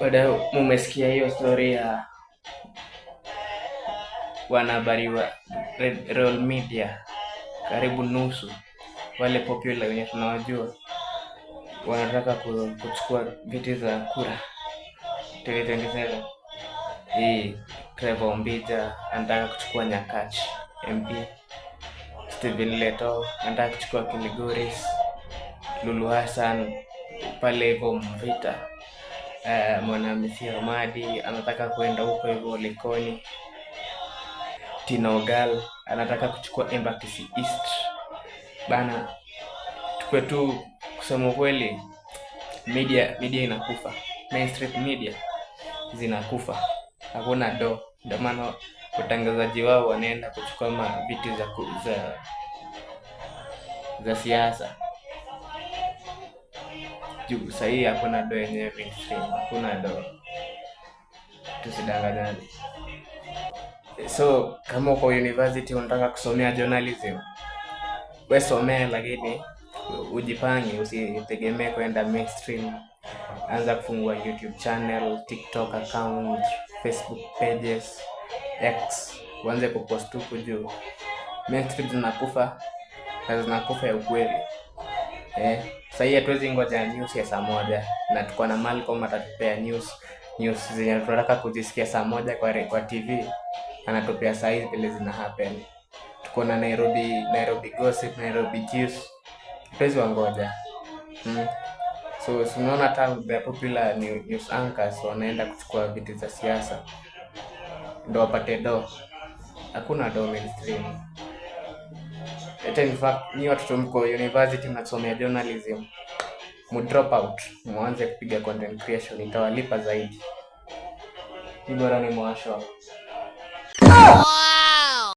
Wadau, mumesikia hiyo story ya wanahabari wa Royal Media, karibu nusu wale popular wenye tunawajua wanataka kuchukua viti za kura 2027. Hii Trevor Ombija anataka kuchukua Nyakach MP, Stephen Leto anataka kuchukua Kilgoris, Lulu Hassan pale hivyo Mvita, Mwanamisi Hamadi anataka kwenda huko hivyo Likoni, Tina Ogal anataka kuchukua Embakasi East. Bana, tukwe tu kusema kweli, media inakufa, mainstream media zinakufa, hakuna do. Ndio maana watangazaji wao wanaenda kuchukua viti za siasa juu sahii hakuna do yenyewe mainstream, hakuna do, tusidanganyane. So kama uko university unataka kusomea journalism, wewe somea, lakini ujipange, usitegemee kwenda mainstream. Anza kufungua YouTube channel, TikTok account, Facebook pages, X, uanze kupost huko juu. Mainstream zinakufa na zinakufa ya ukweli. Sasa hatuwezi ngoja news ya saa moja, na tuko na Malcolm atatupea news zenye tunataka kuzisikia saa moja kwa TV, anatupea saa hizi vile zina happen. Tuko na Nairobi gossip, Nairobi juice, tuwezi wangoja. So unaona hata the popular news anchors wanaenda kuchukua viti za siasa ndio wapate do. Hakuna do mainstream. In fact, ni watu mko university mnasomea journalism, mu drop out, muanze kupiga content creation, itawalipa zaidi. Ni bora ni mwasho.